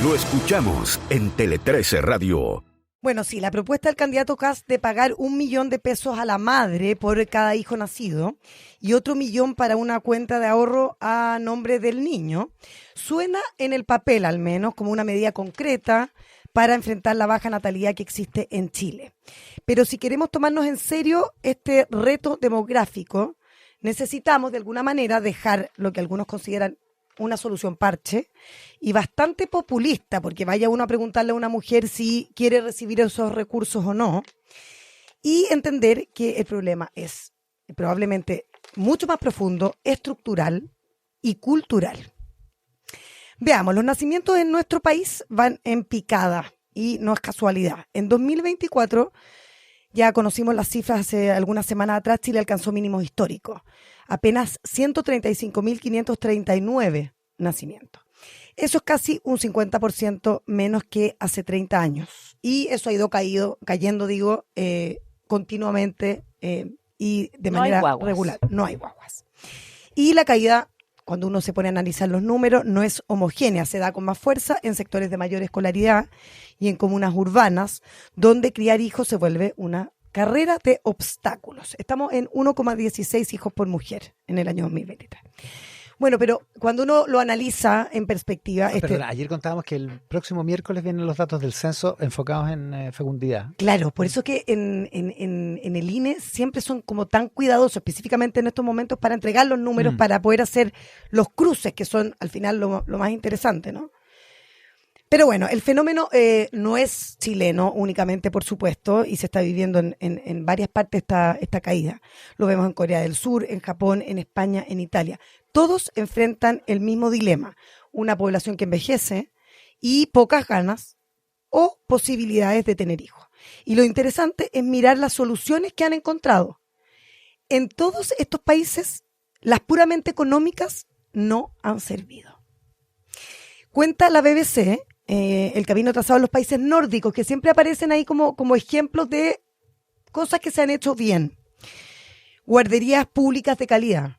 Lo escuchamos en Tele 13 Radio. Bueno, sí, la propuesta del candidato Kast de pagar 1 millón de pesos a la madre por cada hijo nacido y otro 1 millón para una cuenta de ahorro a nombre del niño suena en el papel al menos como una medida concreta para enfrentar la baja natalidad que existe en Chile. Pero si queremos tomarnos en serio este reto demográfico, necesitamos de alguna manera dejar lo que algunos consideran una solución parche y bastante populista, porque vaya uno a preguntarle a una mujer si quiere recibir esos recursos o no, y entender que el problema es probablemente mucho más profundo, estructural y cultural. Veamos, los nacimientos en nuestro país van en picada y no es casualidad. En 2024, ya conocimos las cifras hace algunas semanas atrás, Chile alcanzó mínimos históricos. Apenas 135.539 nacimientos. Eso es casi un 50% menos que hace 30 años. Y eso ha ido cayendo, continuamente y de manera regular. No hay guaguas. Y la caída, cuando uno se pone a analizar los números, no es homogénea, se da con más fuerza en sectores de mayor escolaridad y en comunas urbanas, donde criar hijos se vuelve una carrera de obstáculos. Estamos en 1,16 hijos por mujer en el año 2023. Bueno, pero cuando uno lo analiza en perspectiva... Perdona, ayer contábamos que el próximo miércoles vienen los datos del censo enfocados en fecundidad. Claro, por eso que en el INE siempre son como tan cuidadosos, específicamente en estos momentos, para entregar los números, para poder hacer los cruces, que son al final lo más interesante, ¿no? Pero bueno, el fenómeno no es chileno únicamente, por supuesto, y se está viviendo en varias partes esta caída. Lo vemos en Corea del Sur, en Japón, en España, en Italia. Todos enfrentan el mismo dilema, una población que envejece y pocas ganas o posibilidades de tener hijos. Y lo interesante es mirar las soluciones que han encontrado. En todos estos países, las puramente económicas no han servido. Cuenta la BBC... el camino trazado en los países nórdicos, que siempre aparecen ahí como ejemplos de cosas que se han hecho bien. Guarderías públicas de calidad,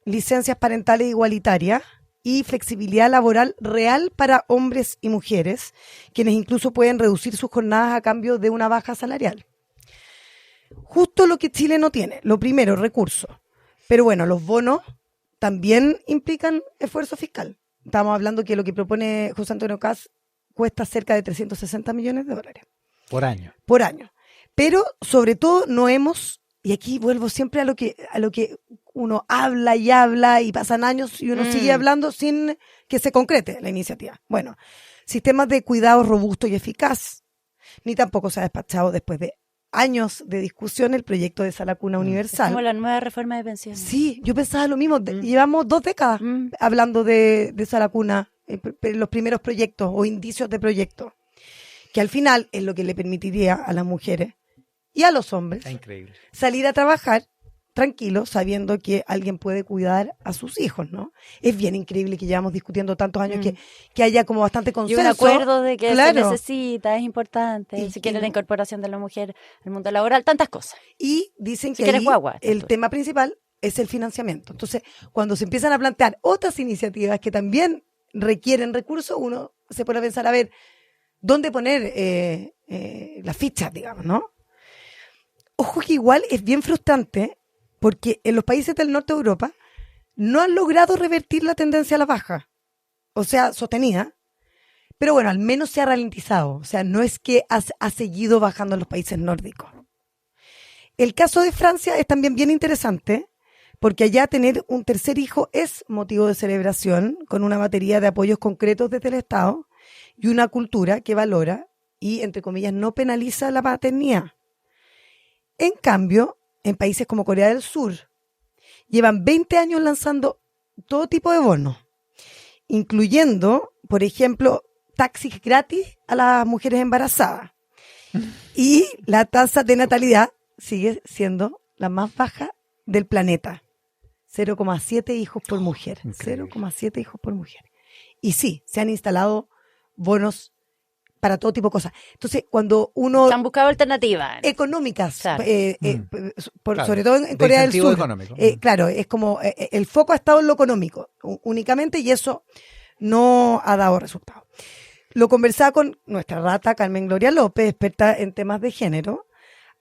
licencias parentales igualitarias y flexibilidad laboral real para hombres y mujeres, quienes incluso pueden reducir sus jornadas a cambio de una baja salarial. Justo lo que Chile no tiene. Lo primero, recursos. Pero bueno, los bonos también implican esfuerzo fiscal. Estamos hablando que lo que propone José Antonio Kast cuesta cerca de 360 millones de dólares. Por año. Por año. Pero sobre todo no hemos, y aquí vuelvo siempre a lo que uno habla y pasan años y uno sigue hablando sin que se concrete la iniciativa. Bueno, sistemas de cuidado robusto y eficaz, ni tampoco se ha despachado después de años de discusión el proyecto de Sala Cuna Universal. Es como la nueva reforma de pensiones. Sí, yo pensaba lo mismo. Llevamos 2 décadas hablando de Sala Cuna, los primeros proyectos o indicios de proyectos, que al final es lo que le permitiría a las mujeres y a los hombres salir a trabajar tranquilos, sabiendo que alguien puede cuidar a sus hijos, ¿no? Es bien increíble que llevamos discutiendo tantos años que haya como bastante consenso. Y un acuerdo de que se necesita, es importante, y si quiere la incorporación de la mujer al mundo laboral, tantas cosas. Y dicen que ahí el tema principal es el financiamiento. Entonces, cuando se empiezan a plantear otras iniciativas que también requieren recursos, uno se pone a pensar, a ver, ¿dónde poner las fichas, digamos, no? Ojo que igual es bien frustrante porque en los países del norte de Europa no han logrado revertir la tendencia a la baja, o sea, sostenida, pero bueno, al menos se ha ralentizado, o sea, no es que ha seguido bajando en los países nórdicos. El caso de Francia es también bien interesante, porque allá tener un tercer hijo es motivo de celebración, con una batería de apoyos concretos desde el Estado y una cultura que valora y, entre comillas, no penaliza la paternidad. En cambio, en países como Corea del Sur, llevan 20 años lanzando todo tipo de bonos, incluyendo, por ejemplo, taxis gratis a las mujeres embarazadas. Y la tasa de natalidad sigue siendo la más baja del planeta. 0,7 hijos por mujer. 0,7 hijos por mujer. Y sí, se han instalado bonos para todo tipo de cosas. Entonces, cuando uno... Se han buscado alternativas. Económicas. Claro. Claro, sobre todo en Corea del Sur. Económico. Claro, es como el foco ha estado en lo económico únicamente, y eso no ha dado resultado. Lo conversaba con nuestra rata Carmen Gloria López, experta en temas de género.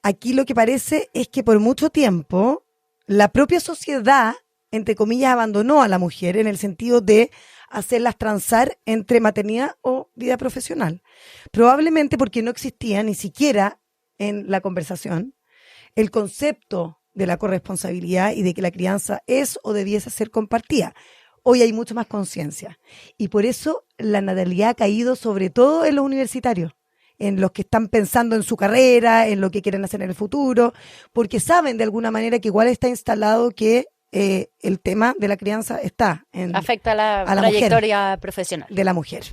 Aquí lo que parece es que por mucho tiempo la propia sociedad, entre comillas, abandonó a la mujer en el sentido de hacerlas transar entre maternidad o vida profesional. Probablemente porque no existía ni siquiera en la conversación el concepto de la corresponsabilidad y de que la crianza es o debiese ser compartida. Hoy hay mucho más conciencia y por eso la natalidad ha caído sobre todo en los universitarios, en los que están pensando en su carrera, en lo que quieren hacer en el futuro, porque saben de alguna manera que igual está instalado que el tema de la crianza está afecta a la trayectoria profesional de la mujer.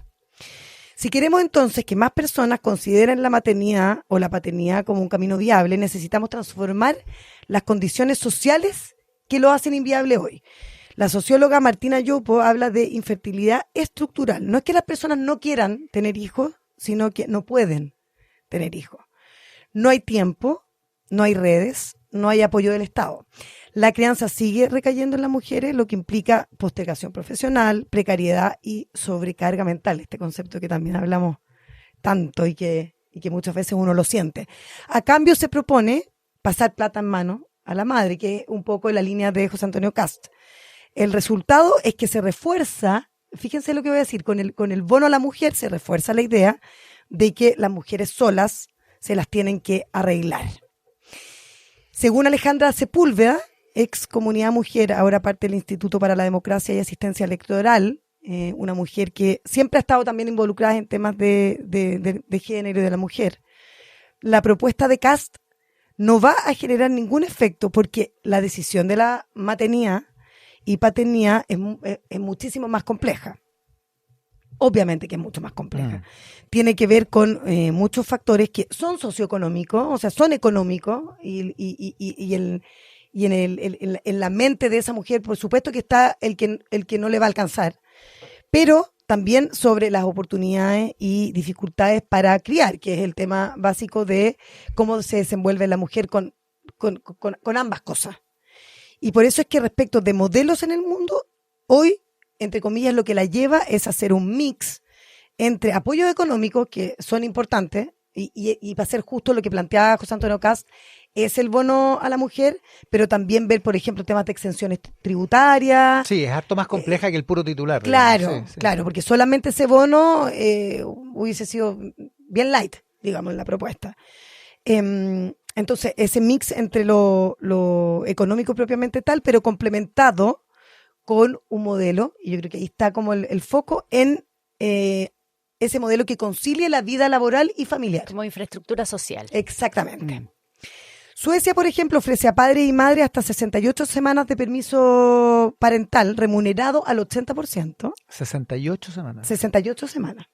Si queremos entonces que más personas consideren la maternidad o la paternidad como un camino viable, necesitamos transformar las condiciones sociales que lo hacen inviable hoy. La socióloga Martina Yopo habla de infertilidad estructural. No es que las personas no quieran tener hijos, sino que no pueden tener hijos. No hay tiempo, no hay redes, no hay apoyo del Estado. La crianza sigue recayendo en las mujeres, lo que implica postergación profesional, precariedad y sobrecarga mental. Este concepto que también hablamos tanto y que muchas veces uno lo siente. A cambio se propone pasar plata en mano a la madre, que es un poco la línea de José Antonio Kast. El resultado es que se refuerza, fíjense lo que voy a decir, con el bono a la mujer se refuerza la idea de que las mujeres solas se las tienen que arreglar. Según Alejandra Sepúlveda, ex Comunidad Mujer, ahora parte del Instituto para la Democracia y Asistencia Electoral, una mujer que siempre ha estado también involucrada en temas de género y de la mujer, la propuesta de Kast no va a generar ningún efecto porque la decisión de la maternidad y paternidad es muchísimo más compleja. Obviamente que es mucho más compleja. Tiene que ver con muchos factores que son socioeconómicos, o sea, son económicos y en la mente de esa mujer, por supuesto que está el que no le va a alcanzar, pero también sobre las oportunidades y dificultades para criar, que es el tema básico de cómo se desenvuelve la mujer con ambas cosas. Y por eso es que respecto de modelos en el mundo, hoy, entre comillas, lo que la lleva es hacer un mix entre apoyos económicos, que son importantes, y para ser justo lo que planteaba José Antonio Kast, es el bono a la mujer, pero también ver, por ejemplo, temas de exenciones tributarias. Sí, es harto más compleja que el puro titular. Claro, sí. Claro, porque solamente ese bono hubiese sido bien light, digamos, en la propuesta. Entonces, ese mix entre lo económico propiamente tal, pero complementado con un modelo, y yo creo que ahí está como el foco en ese modelo que concilie la vida laboral y familiar. Como infraestructura social. Exactamente. Suecia, por ejemplo, ofrece a padres y madres hasta 68 semanas de permiso parental remunerado al 80%. 68 semanas. 68 semanas.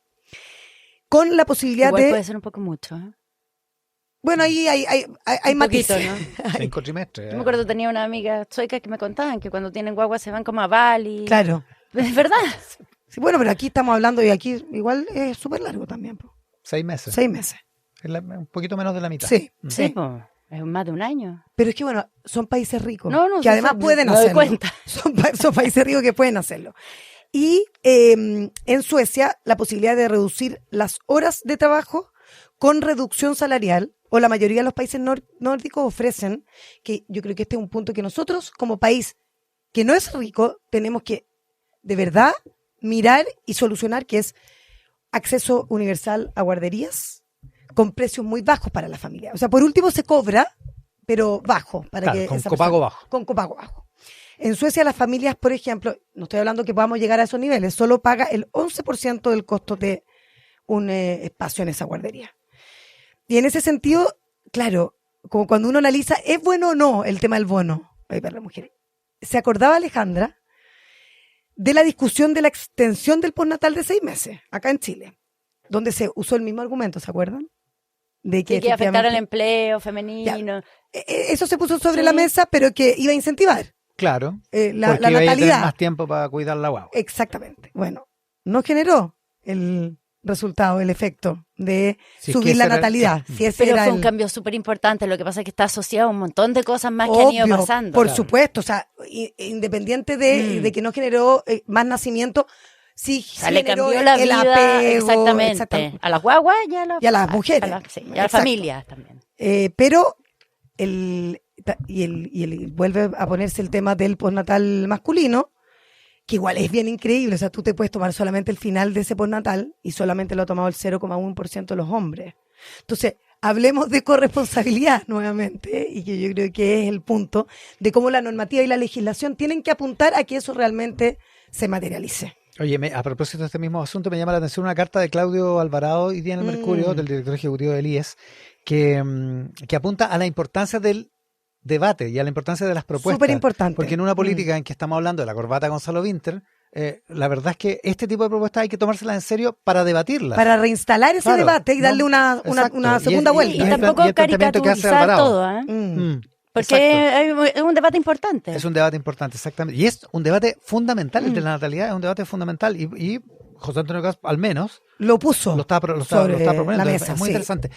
Con la posibilidad Igual puede ser un poco mucho, ¿eh? Bueno, ahí hay matices. ¿No? 5 trimestres. Yo me acuerdo que tenía una amiga sueca que me contaban que cuando tienen guagua se van como a Bali. Claro. ¿Es verdad? Sí, bueno, pero aquí estamos hablando y aquí igual es súper largo también. 6 meses. 6 meses. Es un poquito menos de la mitad. Sí, Sí, pues. Es más de un año. Pero es que, bueno, son países ricos. No, que además pueden me doy hacerlo. cuenta. Son países ricos que pueden hacerlo. Y en Suecia, la posibilidad de reducir las horas de trabajo con reducción salarial, o la mayoría de los países nórdicos ofrecen, que yo creo que este es un punto que nosotros, como país que no es rico, tenemos que, de verdad, mirar y solucionar, que es acceso universal a guarderías con precios muy bajos para la familia. O sea, por último se cobra, pero bajo. Para que con esa copago persona, bajo. Con copago bajo. En Suecia las familias, por ejemplo, no estoy hablando que podamos llegar a esos niveles, solo paga el 11% del costo de un espacio en esa guardería. Y en ese sentido, claro, como cuando uno analiza, ¿es bueno o no el tema del bono para las mujeres? Se acordaba Alejandra de la discusión de la extensión del postnatal de 6 meses, acá en Chile, donde se usó el mismo argumento, ¿se acuerdan? De que afectara el empleo femenino. Ya, eso se puso sobre la mesa, pero que iba a incentivar. Claro, la porque iba a natalidad. tener más tiempo para cuidar la guagua. Exactamente. Bueno, no generó el resultado, el efecto de Si subir la natalidad. Sí. Si ese Pero era fue un cambio súper importante. Lo que pasa es que está asociado a un montón de cosas más que han ido pasando. Por supuesto, o sea, independiente de que no generó más nacimiento, sí le cambió la vida, apego, exactamente. A las guaguas y a las mujeres. Y a las familias también. Pero vuelve a ponerse el tema del postnatal masculino, que igual es bien increíble. O sea, tú te puedes tomar solamente el final de ese postnatal y solamente lo ha tomado el 0,1% de los hombres. Entonces, hablemos de corresponsabilidad nuevamente, y que yo creo que es el punto de cómo la normativa y la legislación tienen que apuntar a que eso realmente se materialice. Oye, a propósito de este mismo asunto, me llama la atención una carta de Claudio Alvarado hoy día en el Mercurio, del director ejecutivo del IES, que apunta a la importancia del debate y a la importancia de las propuestas. Súper importante. Porque en una política en que estamos hablando de la corbata Gonzalo Winter, la verdad es que este tipo de propuestas hay que tomárselas en serio para debatirlas. Para reinstalar ese debate y darle una segunda vuelta. Y tampoco caricaturizar todo, ¿eh? Porque es un debate importante. Es un debate importante, exactamente. Y es un debate fundamental, el de la natalidad es un debate fundamental. Y José Antonio Caz, al menos, lo puso lo está proponiendo. La mesa, es muy interesante.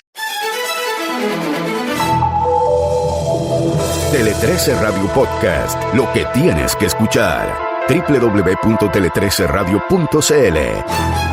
Tele 13 Radio Podcast, lo que tienes que escuchar. www.tele13radio.cl